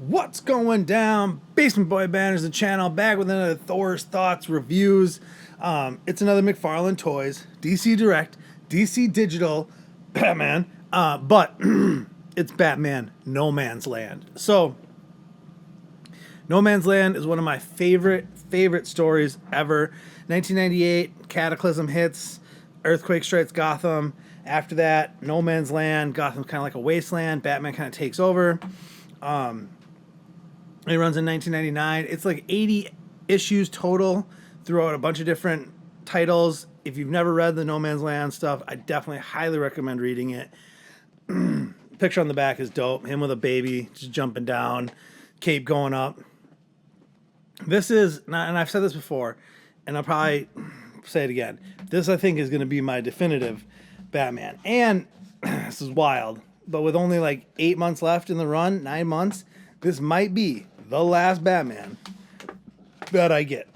What's going down? Basement Boy Banter is the channel, back with another Thor's Thoughts reviews. It's another McFarlane Toys, DC Direct, DC Digital, Batman, but it's Batman No Man's Land. So, No Man's Land is one of my favorite stories ever. 1998, Cataclysm hits, Earthquake strikes Gotham. After that, No Man's Land, Gotham's kind of like a wasteland. Batman kind of takes over. It runs in 1999. It's like 80 issues total throughout a bunch of different titles. If you've never read the No Man's Land stuff, I definitely highly recommend reading it. Picture on the back is dope. Him with a baby just jumping down, cape going up. This is, and I've said this before, and I'll probably say it again. This, I think, is going to be my definitive Batman. And this is wild, but with only like 8 months left in the run, 9 months, this might be the last Batman that I get.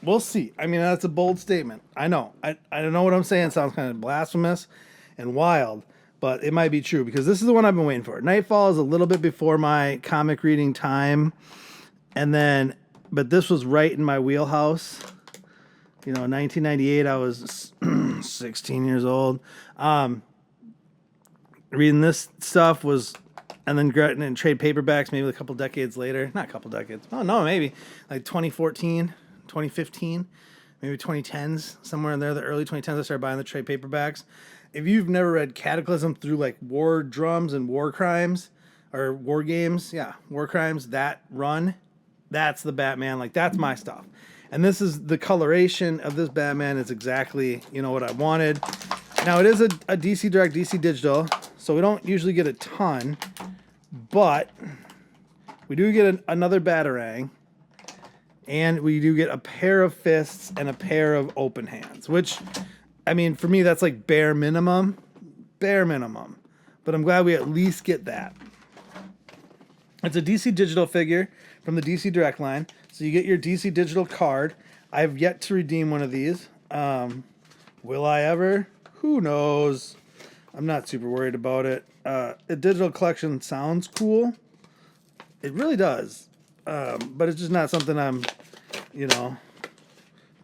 We'll see. I mean, that's a bold statement. I know. I don't know what I'm saying. It sounds kind of blasphemous and wild, but it might be true because this is the one I've been waiting for. Nightfall is a little bit before my comic reading time, but this was right in my wheelhouse. You know, 1998, I was 16 years old. Reading this stuff was, and then getting in trade paperbacks maybe a couple decades later. Not a couple decades. Oh, no, maybe like 2014, 2015, maybe 2010s, somewhere in there, the early 2010s, I started buying the trade paperbacks. If you've never read Cataclysm through like War Drums and War Crimes, or War Games, War Crimes, that run, that's the Batman. Like, that's my stuff. And this is the coloration of this Batman is exactly, what I wanted. Now, it is a DC Direct, DC Digital, so we don't usually get a ton, but we do get another Batarang, and we do get a pair of fists and a pair of open hands, which, I mean, for me, that's like bare minimum, but I'm glad we at least get that. It's a DC Digital figure from the DC Direct line, so you get your DC Digital card. I've yet to redeem one of these. Will I ever? Who knows? I'm not super worried about it. A digital collection sounds cool. It really does. But it's just not something I'm,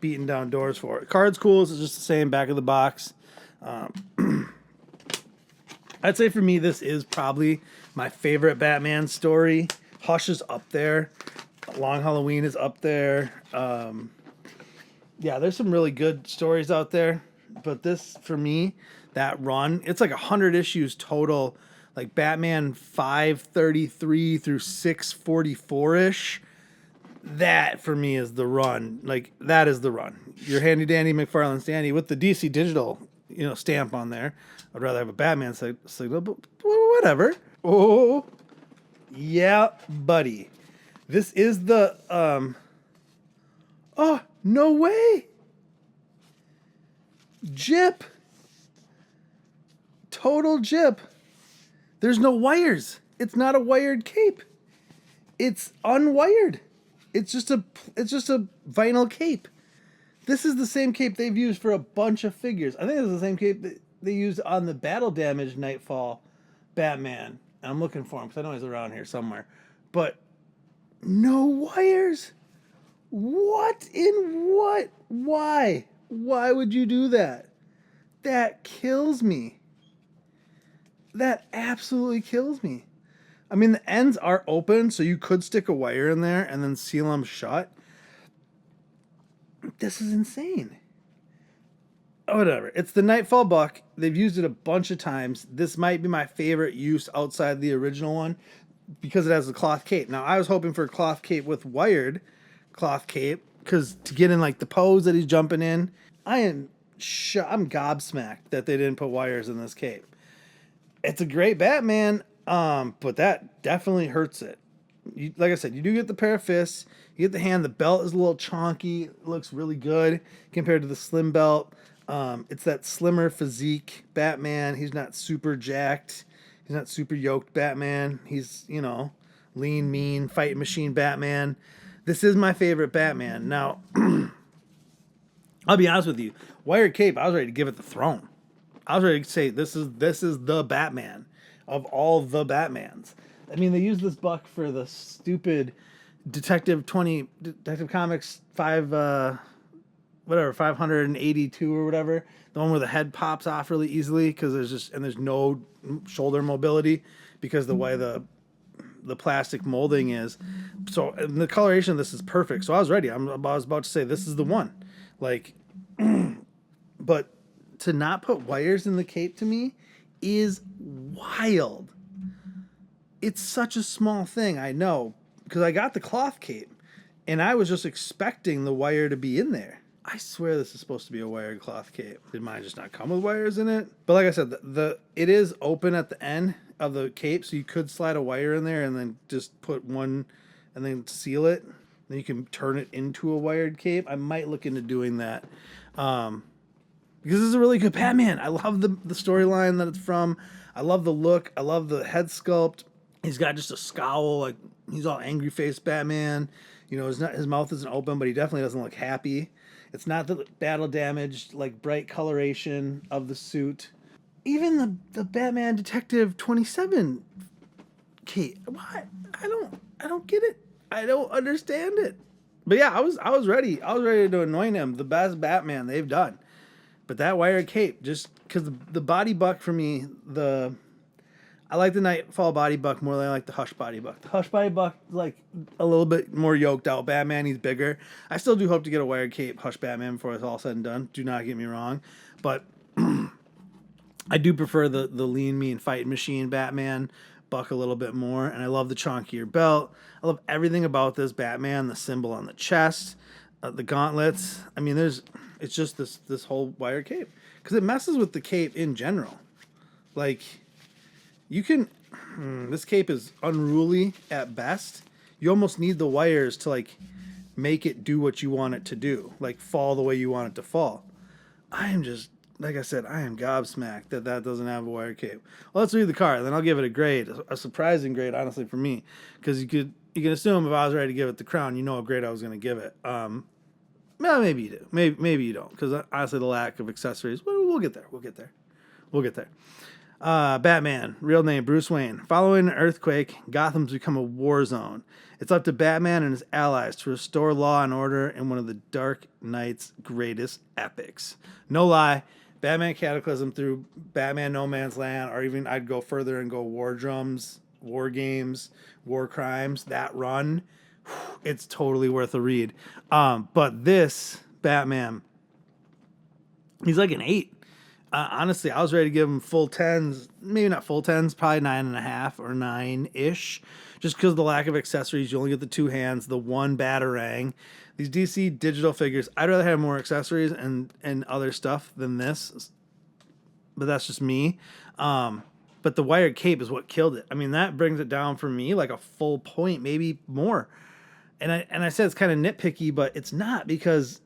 beating down doors for. Card's cool. It's just the same back of the box. I'd say for me, this is probably my favorite Batman story. Hush is up there. Long Halloween is up there. There's some really good stories out there. But this, for me, that run, it's like 100 issues total. Like Batman 533 through 644-ish. That, for me, is the run. Like, that is the run. Your handy-dandy McFarlane Standy with the DC Digital, stamp on there. I'd rather have a Batman signal, but whatever. Oh, yeah, buddy. This is the, oh, no way. Jip. Total jip. There's no wires. It's not a wired cape. It's unwired. It's just a vinyl cape. This is the same cape they've used for a bunch of figures. I think this is the same cape that they used on the Battle Damage Nightfall Batman. And I'm looking for him because I know he's around here somewhere. But no wires. What in what? Why? Why would you do that? That kills me. That absolutely kills me. I mean, the ends are open, so you could stick a wire in there and then seal them shut. This is insane. Oh, whatever. It's the Nightfall Buck. They've used it a bunch of times. This might be my favorite use outside the original one because it has the cloth cape. Now, I was hoping for a cloth cape with wired cloth cape because to get in like the pose that he's jumping in, I'm gobsmacked that they didn't put wires in this cape. It's a great Batman, but that definitely hurts it. Like I said, you do get the pair of fists. You get the hand. The belt is a little chonky. It looks really good compared to the slim belt. It's that slimmer physique Batman. He's not super jacked. He's not super yoked Batman. He's, lean, mean, fighting machine Batman. This is my favorite Batman. Now, I'll be honest with you. Wired cape, I was ready to give it the throne. I was ready to say this is the Batman of all the Batmans. I mean, they used this buck for the stupid Detective Comics 582 or whatever, the one where the head pops off really easily because there's no shoulder mobility because the way the plastic molding is. So and the coloration of this is perfect. So I was ready. I was about to say this is the one. Like, but to not put wires in the cape to me is wild. It's such a small thing, I know, because I got the cloth cape and I was just expecting the wire to be in there. I swear this is supposed to be a wired cloth cape. Did mine just not come with wires in it? But like I said, it is open at the end of the cape, so you could slide a wire in there and then just put one and then seal it. Then you can turn it into a wired cape. I might look into doing that. Because this is a really good Batman. I love the storyline that it's from. I love the look. I love the head sculpt. He's got just a scowl, like he's all angry faced Batman. You know, his mouth isn't open, but he definitely doesn't look happy. It's not the battle damaged, like bright coloration of the suit. Even the Batman Detective 27 cape. What? I don't get it. I don't understand it. But yeah, I was ready. I was ready to anoint him the best Batman they've done. But that wired cape, just because the body buck for me, I like the Nightfall body buck more than I like the Hush body buck. The Hush body buck, like a little bit more yoked out Batman. He's bigger. I still do hope to get a wired cape Hush Batman before it's all said and done. Do not get me wrong. But I do prefer the lean, mean, fighting machine Batman buck a little bit more. And I love the chonkier belt. I love everything about this Batman. The symbol on the chest, the gauntlets. I mean, it's just this whole wired cape. Because it messes with the cape in general. Like, you can, this cape is unruly at best. You almost need the wires to like make it do what you want it to do, like fall the way you want it to fall. I am just, like I said, I am gobsmacked that doesn't have a wire cape. Well, let's read the card, then I'll give it a grade, a surprising grade, honestly, for me, because you can assume if I was ready to give it the crown, you know what grade I was going to give it. Well, maybe you do, maybe you don't, because honestly, the lack of accessories. We'll get there. Batman, real name Bruce Wayne. Following an earthquake, Gotham's become a war zone. It's up to Batman and his allies to restore law and order in one of the Dark Knight's greatest epics. No lie, Batman Cataclysm through Batman No Man's Land, or even I'd go further and go War Drums, War Games, War Crimes, that run, it's totally worth a read. But this Batman, he's like an 8. Honestly, I was ready to give him full 10s, maybe not full 10s, probably 9.5 or 9-ish, just because of the lack of accessories. You only get the 2 hands, the 1 Batarang. These DC digital figures, I'd rather have more accessories and other stuff than this, but that's just me. But the wired cape is what killed it. I mean, that brings it down for me like a full point, maybe more. And I said it's kind of nitpicky, but it's not, because,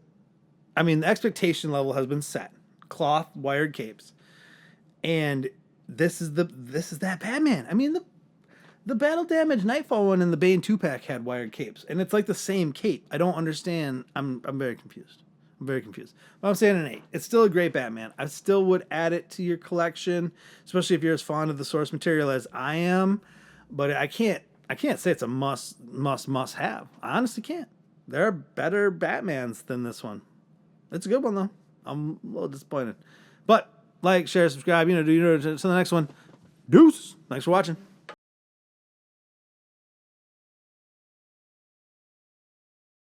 I mean, the expectation level has been set. Cloth wired capes, and this is that Batman. I mean, the battle damage Nightfall one and the Bane 2-pack had wired capes, and it's like the same cape. I don't understand. I'm very confused. But I'm saying an 8. It's still a great Batman. I still would add it to your collection, especially if you're as fond of the source material as I am. But I can't say it's a must have. I honestly can't. There are better Batmans than this one. It's a good one though. I'm a little disappointed. But like, share, subscribe, to the next one. Deuce. Thanks for watching.